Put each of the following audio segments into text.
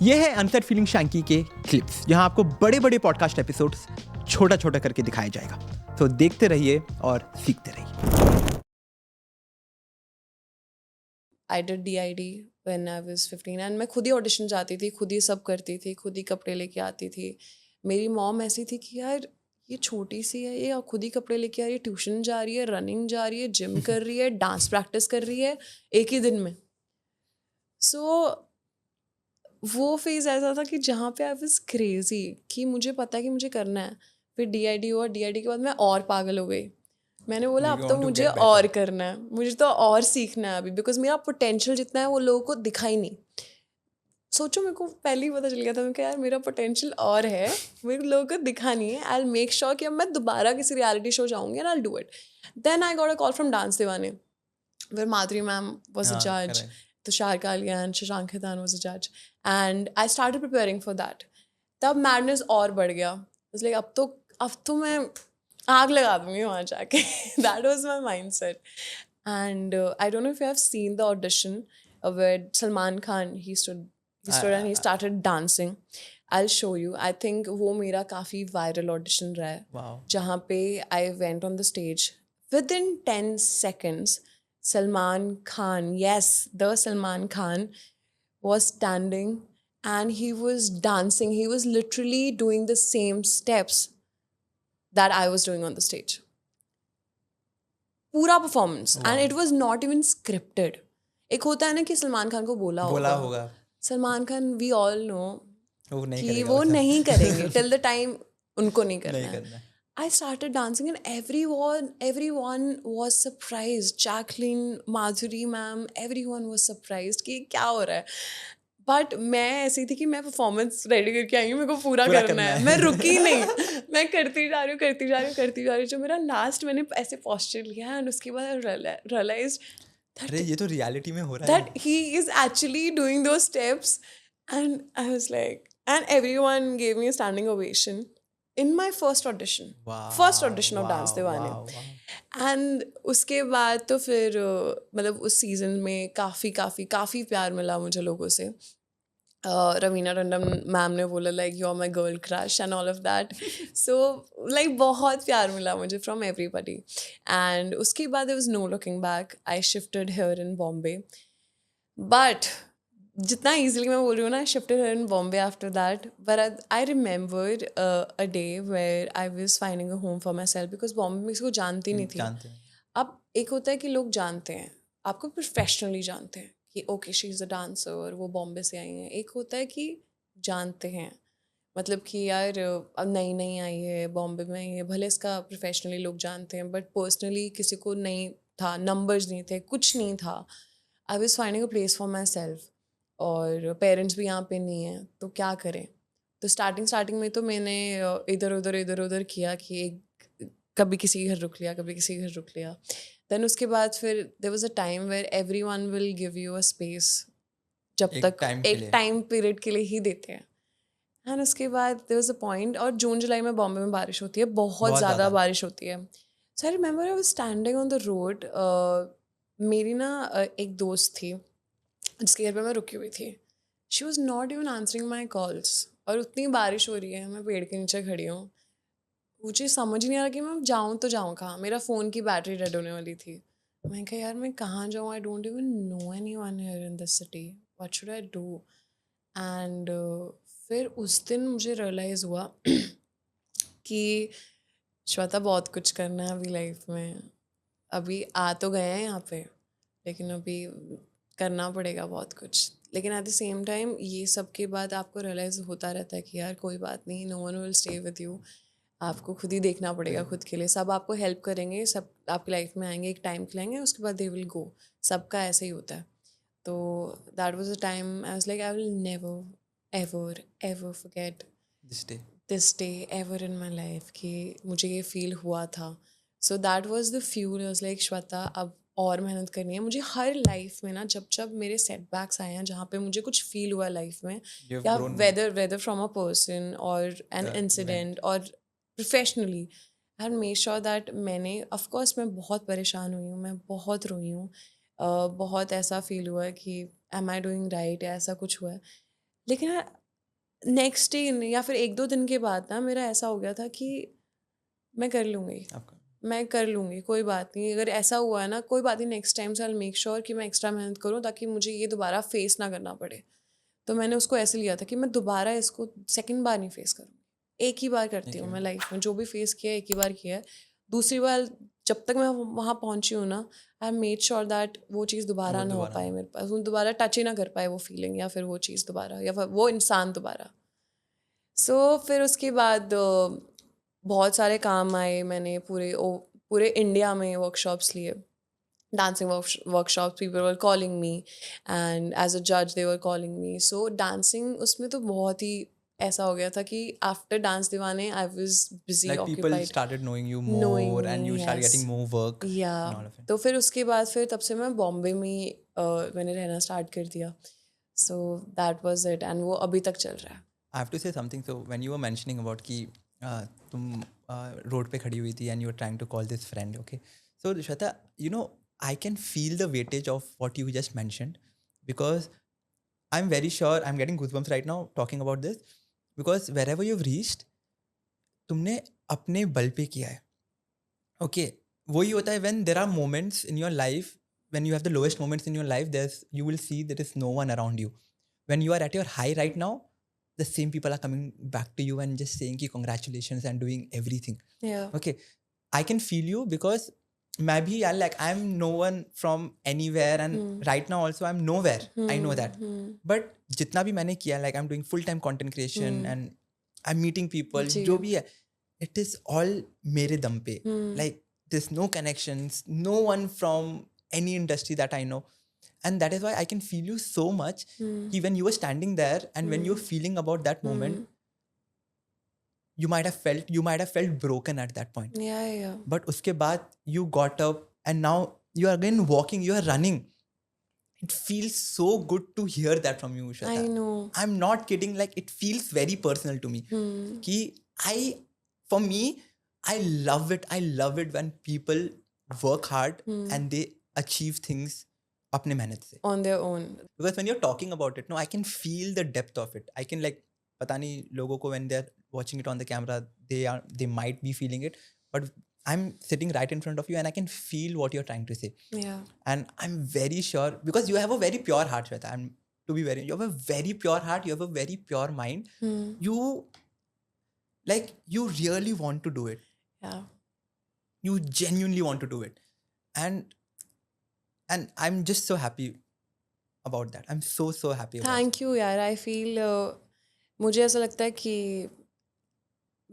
ये है unset feeling Shanky के क्लिप्स, जहां आपको बड़े बड़े पॉडकास्ट एपिसोड्स छोटा छोटा करके दिखाया जाएगा। तो देखते रहिए और सीखते रहिए। I did DID when I was 15 and मैं खुद ही ऑडिशन जाती थी, खुद ही सब करती थी, खुद ही कपड़े लेके आती थी। मेरी मॉम ऐसी थी कि यार ये छोटी सी है, ये खुद ही कपड़े लेके आ रही है, ट्यूशन जा रही है, रनिंग जा रही है, जिम कर रही है, डांस प्रैक्टिस कर रही है एक ही दिन में। सो वो फेज़ ऐसा था कि जहाँ पे आई वाज क्रेजी कि मुझे पता है कि मुझे करना है। फिर DID हुआ, DID के बाद मैं और पागल हो गई। मैंने बोला अब तो मुझे और करना है, मुझे तो और सीखना है अभी, बिकॉज मेरा पोटेंशियल जितना है वो लोगों को दिखा ही नहीं। सोचो मेरे को पहले ही पता चल गया था, मैं यार मेरा पोटेंशियल और है, मेरे लोगों को दिखा नहीं है। आई विल मेक श्योर कि अब मैं दोबारा किसी रियलिटी शो जाऊंगी and I will do it. Then I got a call from dance Deewane, where Madhuri ma'am was a judge, Tushar Kalia and Shashank Khaitan was a judge, and I started preparing for that. तब madness और बढ़ गया। It's like अब तो मैं आग लगा दूंगी वहाँ जाके। That was my mindset. And I don't know if you have seen the audition where Salman Khan he stood and he started dancing. I'll show you. I think वो मेरा काफी viral audition रहा है। Wow. जहाँ पे I went on the stage. Within 10 seconds, Salman Khan, yes, the Salman Khan was standing and he was dancing. He was literally doing the same steps that I was doing on the stage. पूरा performance. Wow. And it was not even scripted. एक होता है ना कि सलमान खान को बोला होगा। Salman Khan we all know कि वो नहीं करेंगे till the time उनको नहीं करना है। I started dancing and everyone was surprised. Jacqueline, Madhuri ma'am, everyone was surprised कि क्या हो रहा है। बट मैं ऐसी थी कि मैं परफॉर्मेंस रेडी करके आई हूँ, मेरे को पूरा करना है। मैं रुकी नहीं, मैं करती जा रही हूँ। जो मेरा लास्ट मैंने ऐसे पोस्चर लिया एंड उसके बाद रियलाइज अरे ये तो रियलिटी में हो रहा है, that he is actually doing those steps and I was like, and everyone gave me a standing ovation in my first audition of Dance Dewane. And उसके बाद तो फिर मतलब उस सीजन में काफ़ी प्यार मिला मुझे लोगों से। रवीना टंडन मैम ने बोला like you are my girl crush and all of that. So like बहुत प्यार मिला मुझे फ्रॉम एवरीबडी। एंड उसके बाद there was no looking back, I shifted here in Bombay. But जितना easily मैं बोल रही हूँ ना, I shifted here in Bombay after that, but I remembered a day where I was finding a home for myself because Bombay में किसी को जानती नहीं थी। अब एक होता है कि लोग जानते हैं, आपको प्रोफेशनली जानते हैं कि okay she is a dancer, वो बॉम्बे से आई हैं। एक होता है कि जानते हैं, मतलब कि यार अब नई आई है, बॉम्बे में आई है, भले इसका प्रोफेशनली लोग जानते हैं बट पर्सनली किसी को नहीं था, नंबर्स नहीं थे, कुछ नहीं था। I was finding a place for my self और पेरेंट्स भी यहाँ पे नहीं हैं, तो क्या करें। तो स्टार्टिंग में तो मैंने इधर उधर किया कि कभी किसी के घर रुक लिया, कभी किसी के घर रुक लिया। देन उसके बाद फिर there was a time where everyone will give you a space, जब तक एक टाइम पीरियड के लिए ही देते हैं। एंड उसके बाद देयर वाज अ पॉइंट, और जून जुलाई में बॉम्बे में बारिश होती है, बहुत ज़्यादा बारिश होती है। So I remember I was standing on the road. मेरी ना एक दोस्त थी जिसके घर पे मैं रुकी हुई थी। She was not even answering my calls, और उतनी बारिश हो रही है, मैं पेड़ के नीचे खड़ी हूँ। मुझे समझ नहीं आ रहा कि मैं जाऊँ तो जाऊँ कहाँ। मेरा फ़ोन की बैटरी डेड होने वाली थी। मैं कहा यार मैं कहाँ जाऊँ, I don't even know anyone here in this city, what should I do. And फिर उस दिन मुझे रियलाइज़ हुआ कि श्वेता बहुत कुछ करना है अभी लाइफ में। अभी आ तो गए हैं यहाँ पे, लेकिन अभी करना पड़ेगा बहुत कुछ। लेकिन एट द सेम टाइम ये सब के बाद आपको रियलाइज़ होता रहता है कि यार कोई बात नहीं, no one will stay with you, आपको खुद ही देखना पड़ेगा खुद के लिए। सब आपको हेल्प करेंगे, सब आपकी लाइफ में आएंगे, एक टाइम खिलाएंगे, उसके बाद दे विल गो। सबका ऐसे ही होता है। तो that was a time I was like I will never ever forget this day ever in my life, कि मुझे ये फील हुआ था। So that was the fuel. Was like Shweta अब और मेहनत करनी है मुझे। हर लाइफ में ना जब मेरे सेटबैक्स आए हैं, जहाँ पे मुझे कुछ फील हुआ लाइफ में, या वेदर फ्रॉम अ पर्सन और एन इंसिडेंट और professionally, I make sure that मैंने, ऑफकोर्स मैं बहुत परेशान हुई हूँ, मैं बहुत रोई हूँ, बहुत ऐसा फील हुआ है कि एम आई डूइंग राइट, या ऐसा कुछ हुआ है। लेकिन नेक्स्ट डे या फिर 1-2 दिन के बाद ना मेरा ऐसा हो गया था कि मैं कर लूँगी, आपका मैं कर लूँगी, कोई बात नहीं। अगर ऐसा हुआ है ना, कोई बात नहीं, नेक्स्ट टाइम से आई विल मेक श्योर कि मैं एक्स्ट्रा मेहनत करूँ ताकि मुझे ये दोबारा फेस ना करना पड़े। तो मैंने उसको ऐसे लिया था कि मैं दोबारा इसको सेकंड बार नहीं फेस करूँगी। एक ही बार करती हूँ मैं लाइफ में, जो भी फेस किया है एक ही बार किया है। दूसरी बार जब तक मैं वहाँ पहुँची हूँ ना, I have made sure that वो चीज़ दोबारा ना हो पाए मेरे पास, वो दोबारा टच ही ना कर पाए वो फीलिंग या फिर वो चीज़ दोबारा या फिर वो इंसान दोबारा। सो फिर उसके बाद बहुत सारे काम आए, मैंने पूरे इंडिया में वर्कशॉप्स लिए, dancing workshops. People were calling me, and as a judge they were calling me. So dancing उसमें तो बहुत ही ऐसा हो गया था कि after Dance Diwane I was busy like people occupied started knowing you knowing more me. and you started Yes. getting more work and all Yeah. of it. तो फिर उसके बाद फिर तब से मैं बॉम्बे में ही मैंने रहना स्टार्ट कर दिया. So that was it, and वो अभी तक चल रहा है. I have to say something. So when you were mentioning about कि तुम रोड पे खड़ी हुई थी and you were trying to call this friend, okay? So Shweta, you know, I can feel the weightage of what you just mentioned because I'm very sure I'm getting goosebumps right now talking about this because wherever you've reached, तुमने अपने बल पे किया है. Okay, वही होता है when there are moments in your life when you have the lowest moments in your life, you will see there is no one around you. When you are at your high right now, the same people are coming back to you and just saying ki congratulations and doing everything. Yeah. Okay, I can feel you because मैं भी यार like I'm no one from anywhere and right now also I'm nowhere. I know that. But जितना भी मैंने किया like I'm doing full time content creation and I'm meeting people जी. जो भी है it is all मेरे दम पे. Like there's no connections, no one from any industry that I know. And that is why I can feel you so much कि when you were standing there and when you were feeling about that moment, you might have felt broken at that point. Yeah. But उसके बाद you got up and now you are again walking, you are running. It feels so good to hear that from you, Shweta. I know. I'm not kidding. Like it feels very personal to me. कि for me, I love it. I love it when people work hard and they achieve things अपने मेहनत से. On their own. Because when you're talking about it, no, I can feel the depth of it. I can like, पता नहीं लोगों को when they're watching it on the camera, they might be feeling it, but I'm sitting right in front of you and I can feel what you're trying to say. Yeah. And I'm very sure because you have a very pure heart, Shweta. You have a very pure heart. You have a very pure mind. You really want to do it. Yeah. You genuinely want to do it, and I'm just so happy about that. I'm so happy about Thank you यार. I feel मुझे ऐसा लगता है कि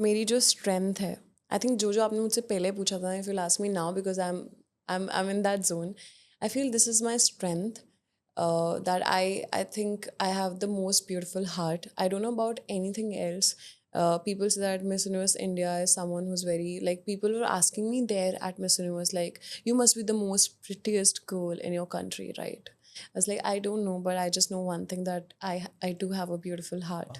मेरी जो strength है, I think जो आपने मुझसे पहले पूछा था, if you ask me now because I am in that zone, I feel this is my strength, that I think I have the most beautiful heart. I don't know about anything else. People say that Miss Universe India is someone who's very, like, people were asking me there at Miss Universe, like, you must be the most prettiest girl in your country, right? I was like, I don't know, but I just know one thing, that I do have a beautiful heart.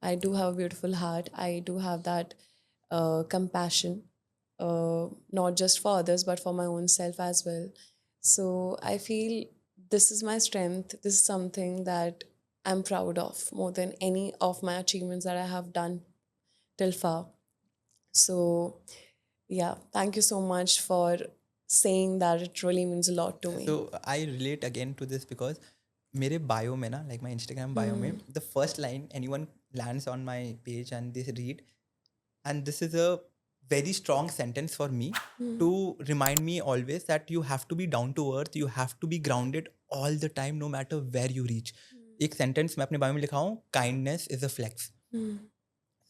I do have a beautiful heart. I do have that compassion, not just for others, but for my own self as well. So I feel this is my strength. This is something that I'm proud of more than any of my achievements that I have done till far. So yeah, thank you so much for saying that. It really means a lot to me. So I relate again to this because मेरे bio में ना, like my Instagram bio में, the first line anyone lands on my page and they read, and this is a very strong sentence for me to remind me always that you have to be down to earth, you have to be grounded all the time, no matter where you reach. एक sentence मैं अपने bio में लिखा हूँ, kindness is a flex.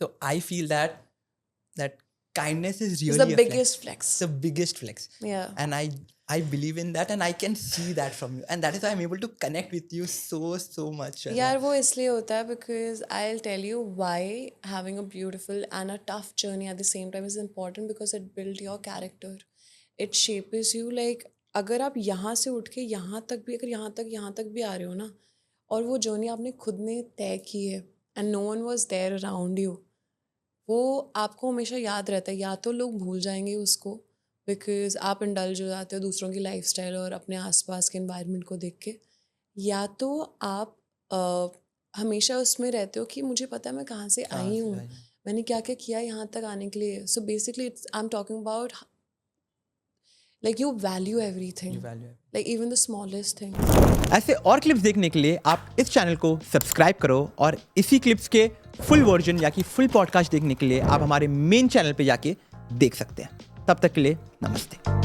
So I feel that kindness is really It's the biggest flex. It's the biggest flex. Yeah. And I believe in that and I can see that from you. And that is why I'm able to connect with you so much. यार वो इसलिए होता है because I'll tell you why having a beautiful and a tough journey at the same time is important, because it builds your character. It shapes you. Like, अगर आप यहाँ से उठ के यहाँ तक भी, अगर यहाँ तक भी आ रहे हो ना, और वो जर्नी आपने खुद ने तय की है and no one was there around you, वो आपको हमेशा याद रहता है. या तो लोग भूल जाएंगे उसको बिकॉज आप इंडल्ज हो जाते हो दूसरों की लाइफस्टाइल और अपने आसपास के एनवायरनमेंट को देख के, या तो आप हमेशा उसमें रहते हो कि मुझे पता है मैं कहाँ से आई हूँ, मैंने क्या क्या किया यहाँ तक आने के लिए. So basically I am talking about like you value everything, like even the smallest thing. ऐसे और क्लिप्स देखने के लिए आप इस चैनल को सब्सक्राइब करो और इसी क्लिप्स के फुल वर्जन या कि फुल पॉडकास्ट देखने के लिए आप हमारे मेन चैनल पे जाके देख सकते हैं. तब तक के लिए नमस्ते.